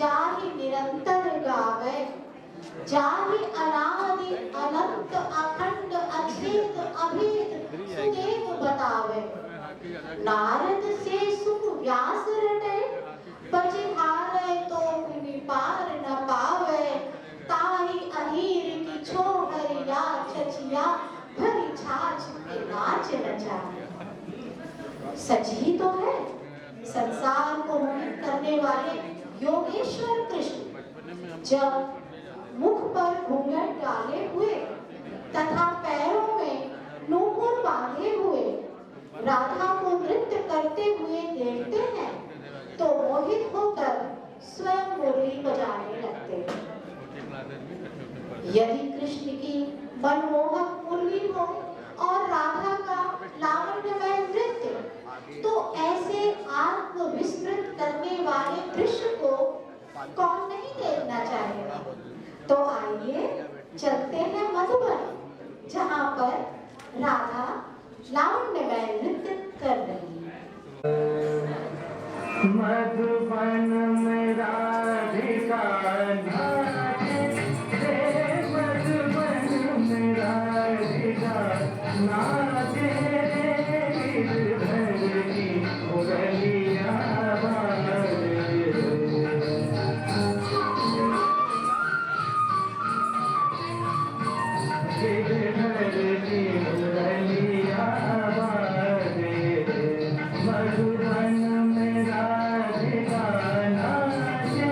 जाहि निरंतर गावे, जाहि अनादि अनंत अखंड अछेद अभेद सुदेव बतावे। नारद से सुख व्यास रटे, बजिहारे तो पुनि पार न पावे। ताहि अहीर की छोहरिया छछिया, भरी छाछ के नाच नचावे। सच ही तो है, संसार को मोहित करने वाले योगेश्वर कृष्ण जब मुख पर घूंघट डाले हुए तथा पैरों में नूपुर बांधे हुए राधा को नृत्य करते हुए देखते हैं तो मोहित होकर स्वयं मुरली बजाने लगते हैं। यदि कृष्ण की मनमोहक मुरली हो और राधा का लावण्यमय नृत्य, तो ऐसे आत्म विस्मृत करने वाले दृश्य को कौन नहीं देखना चाहेगा। तो आइए चलते हैं मधुबन, जहाँ पर राधा लावण्यमय नृत्य कर रही है। मधुबन में राधिका नाचे, मधुबन में राधिका नाचे, गिरधर की मुरलिया बाजे। गिरधर की मुरलिया बाजे, मधुबन में राधिका नाचे,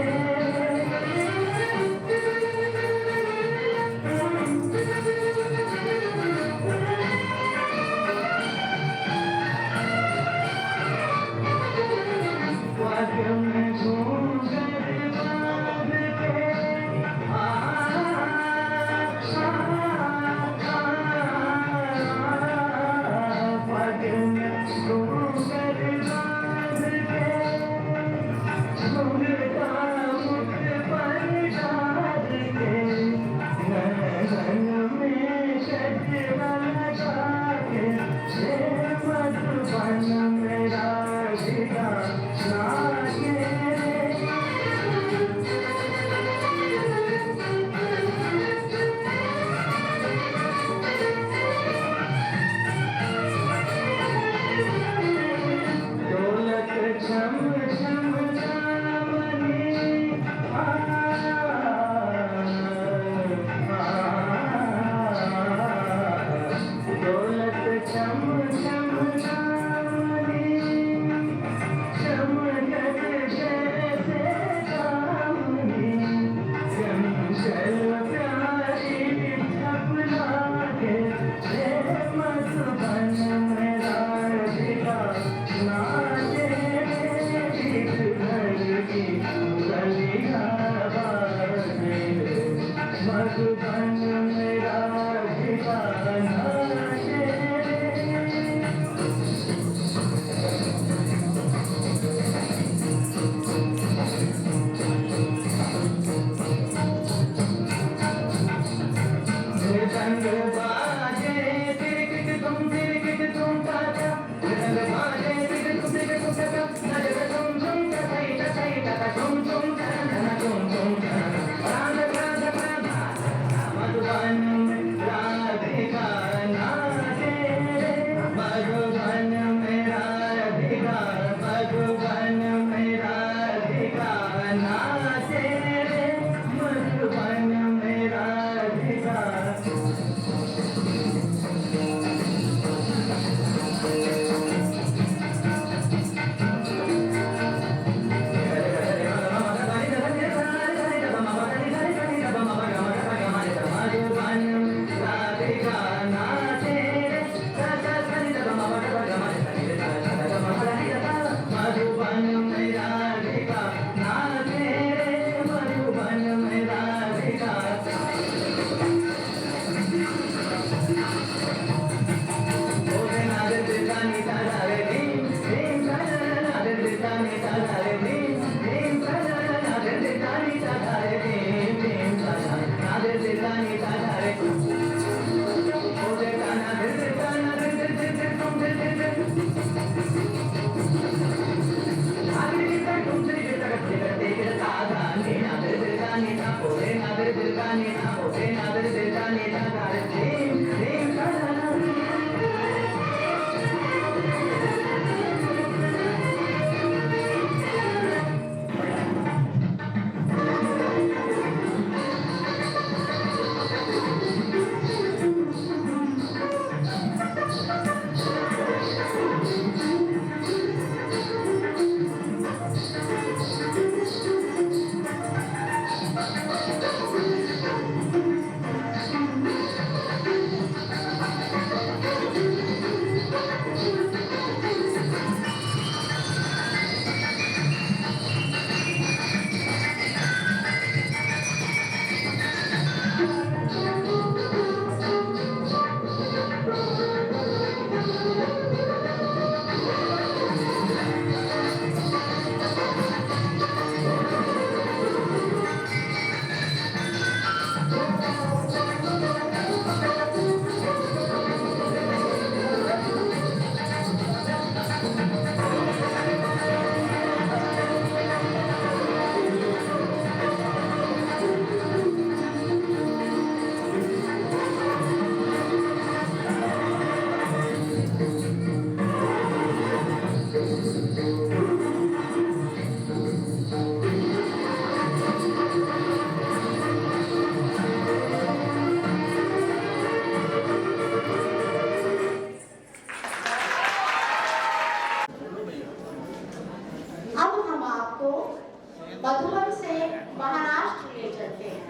मधुबन से महाराष्ट्र ले चलते हैं।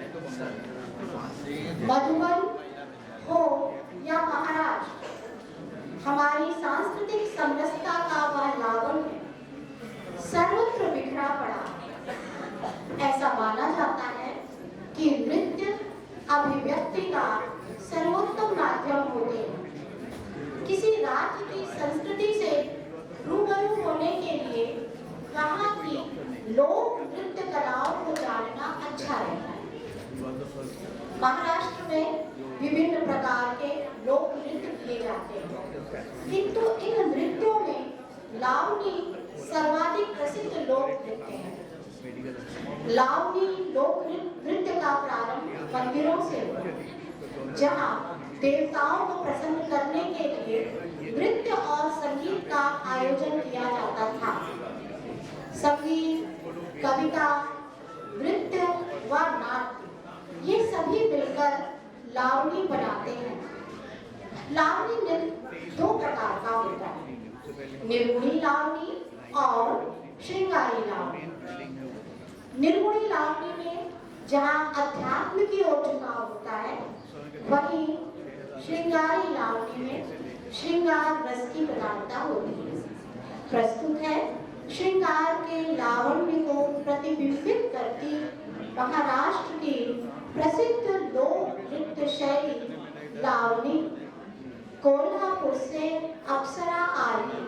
मधुबन हो या महाराष्ट्र, हमारी सांस्कृतिक समरसता का वह लावण्य सर्वत्र बिखरा पड़ा है। ऐसा माना जाता है कि नृत्य अभिव्यक्ति का सर्वोत्तम माध्यम होते हैं। किसी राज्य की संस्कृति से रूबरू होने के लिए वहाँ की लोक नृत्य कलाओं को जानना अच्छा रहता है। महाराष्ट्र में विभिन्न प्रकार के लोक नृत्य किए जाते हैं, किंतु इन नृत्यों में लावनी सर्वाधिक प्रसिद्ध लोक नृत्य है। लावनी लोक नृत्य का प्रारंभ मंदिरों से हुआ, जहाँ देवताओं को प्रसन्न करने के लिए नृत्य और संगीत का आयोजन किया जाता था। संगीत, कविता, नृत्य व नाट्य ये सभी मिलकर लावनी बनाते हैं। लावनी नृत्य दो प्रकार का होता है, निर्गुणी लावनी और श्रृंगारी लावनी। निर्गुणी लावनी में जहाँ अध्यात्म की ओर झुकाव होता है, वहीं श्रृंगारी लावनी में श्रृंगार रस की प्रधानता होती है। प्रस्तुत है श्रृंगार के लावण्य को प्रतिबिंबित करती महाराष्ट्र की प्रसिद्ध लोक नृत्य शैली लावनी। कोल्हापुर से अप्सरा आर्य।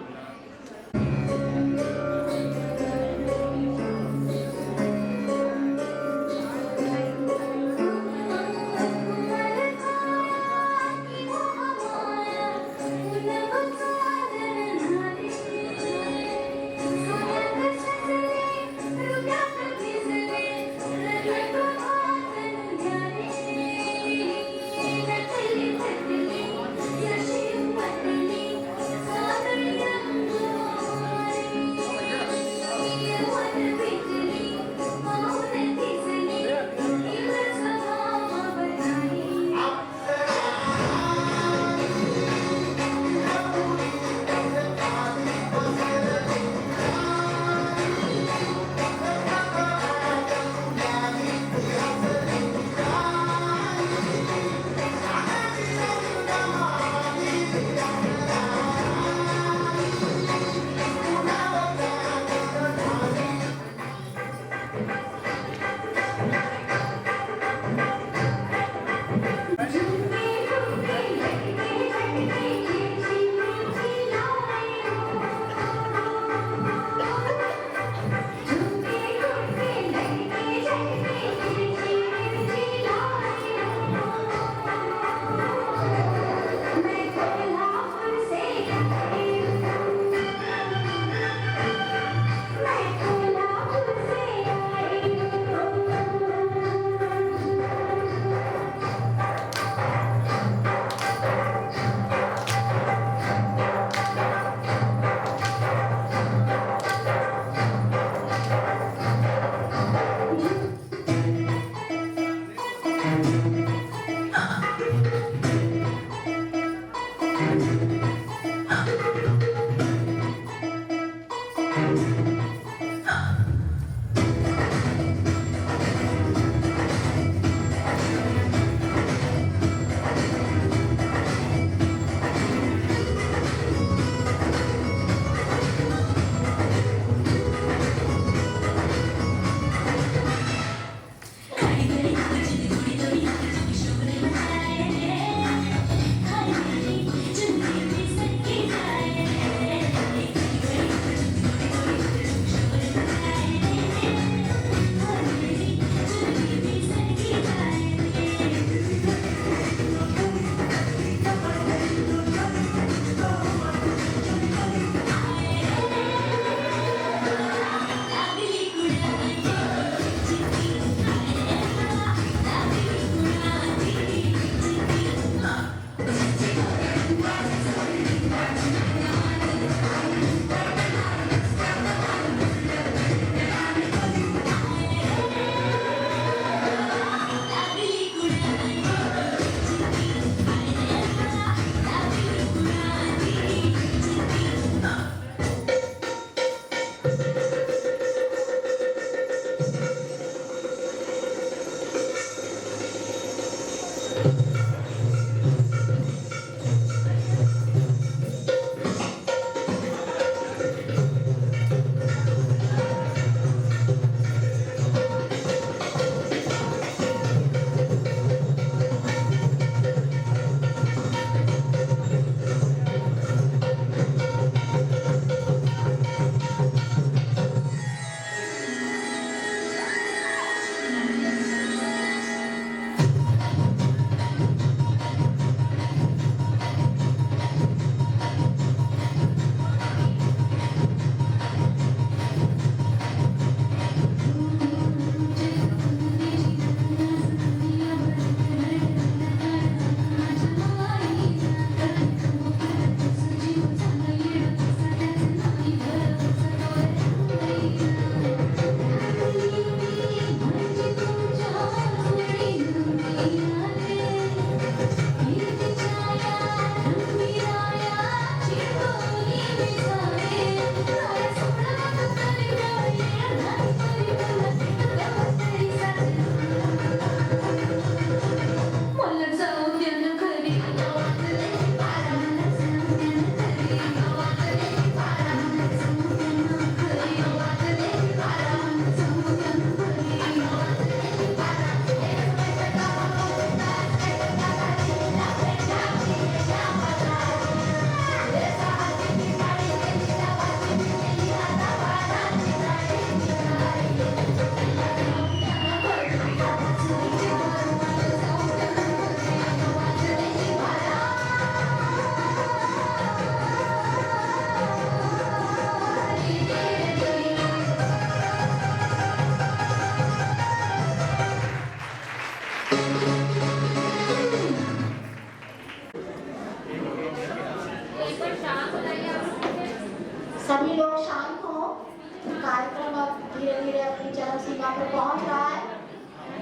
धीरे धीरे अपनी चरम सीमा पर पहुंच रहा है।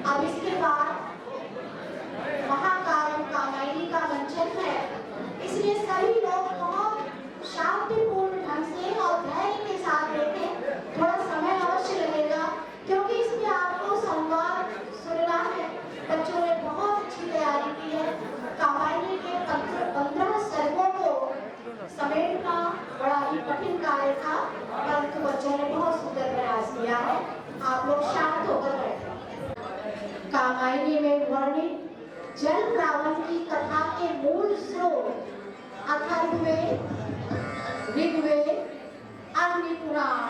अब इसके बाद महाकाव्य कामायनी का मंचन है, इसलिए सभी लोग बहुत शांतिपूर्ण ढंग से और धैर्य के साथ देखें। थोड़ा समय अवश्य लगेगा क्योंकि इसमें आपको संवाद सुनना है। बच्चों ने बहुत अच्छी तैयारी की है। कामायनी के 15 सर्गों को समेटना बड़ा ही कठिन कार्य था, परंतु बच्चों ने बहुत सुंदर प्रयास किया है। आप लोग शांत होकर बैठे। कामायनी में वर्णित जल प्रावन की कथा के मूल स्रोत अथर्ववेद, ऋग्वेद, अग्नि पुराण,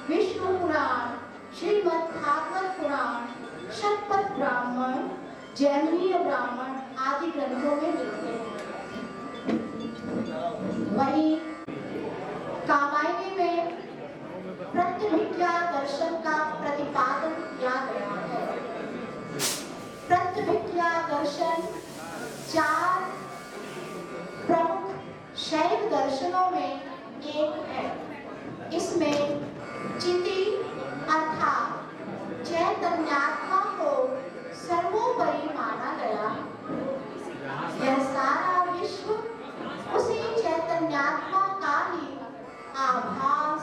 विष्णु पुराण, श्रीमद् भागवत पुराण, शतपथ ब्राह्मण, जैमिनीय ब्राह्मण आदि ग्रंथों में मिलते हैं। वहीं कामायनी में प्रत्यभिज्ञा दर्शन का प्रतिपादन किया गया है। प्रत्यभिज्ञा दर्शन 4 प्रमुख शैव दर्शनों में एक है। इसमें चिति अर्थात चैतन्यात्मा को सर्वोपरि माना गया। यह सारा विश्व उसी चैतन्यात्मा का ही आभास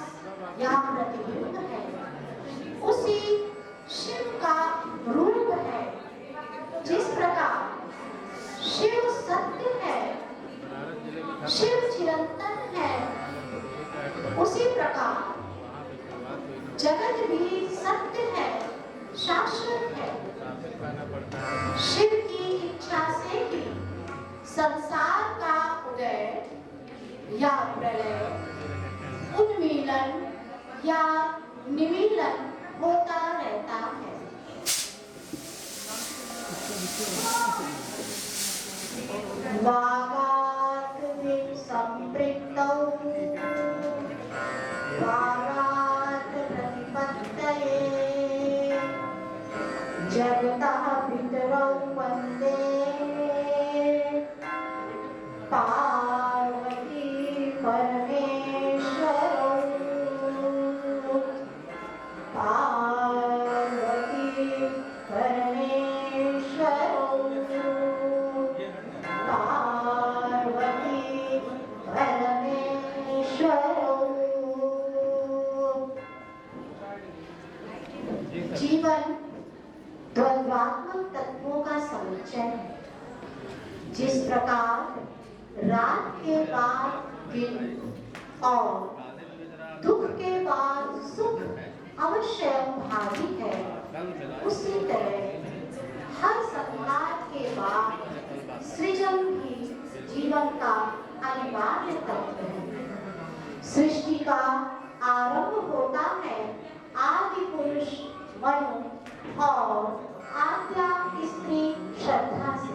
या प्रतिबिंब है, उसी शिव का रूप है। जिस प्रकार शिव सत्य है, शिव चिरंतन है, उसी प्रकार जगत भी सत्य है, शाश्वत है। शिव की इच्छा से ही संसार का उदय या प्रलय, उन्मीलन या निमीलन होता रहता है। वागात् संपृक्तौ वागात् प्रतिपत्तये जगतः पितरौ वन्दे पार्वती परमेश्वरौ। पार्वती परमेश्वरौ। पार्वती परमेश्वरौ। जीवन द्वंद्वात्मक तत्वों का समुच्चय है। जिस प्रकार रात के बाद दिन और दुख के बाद सुख अवश्य भावी है, उसी तरह हर संहार के बाद सृजन भी जीवन का अनिवार्य तत्व है। सृष्टि का आरंभ होता है आदि पुरुष मनु और आद्या स्त्री श्रद्धा से।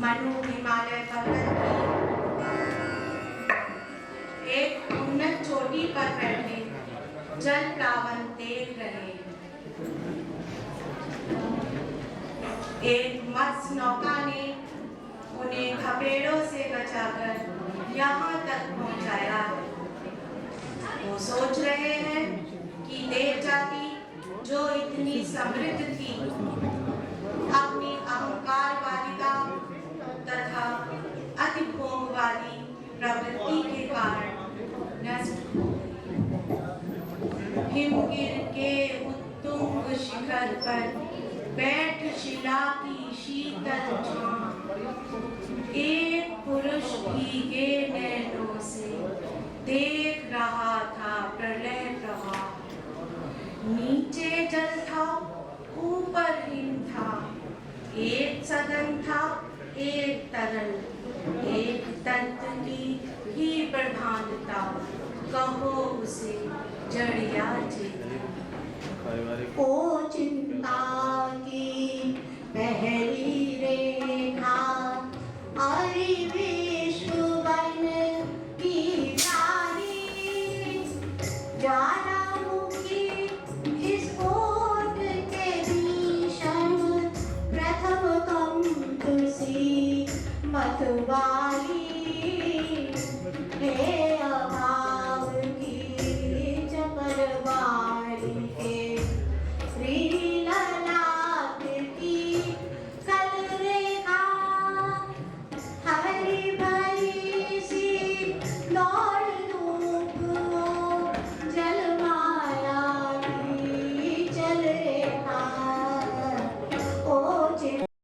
मनु हिमालय पर्वत की एक उन्नत चोटी पर बैठे जल प्लावन देख रहे। एक मत्स्य नौका ने उन्हें खपेड़ों से बचाकर यहाँ तक पहुँचाया है। वो सोच रहे हैं कि देव जाति जो इतनी समृद्ध थी, अपनी अहंकारवादिता तथा अतिभोगवादी प्रवृत्ति के कारण नष्ट हो गई। हिमगिर के उत्तुंग शिखर पर बैठ शिला की शीतल छांव एक पुरुष भीगे नैनों से देख रहा था प्रलय प्रवाह। नीचे जल था, ऊपर हिम था, एक सदन था, एक तरल, एक तत्व की ही प्रधानता, कहो उसे जड़ या चेतन। ओ चिंता की पहली रेखा, अरे विश्व बन की रानी, ज्वालामुखी अथवा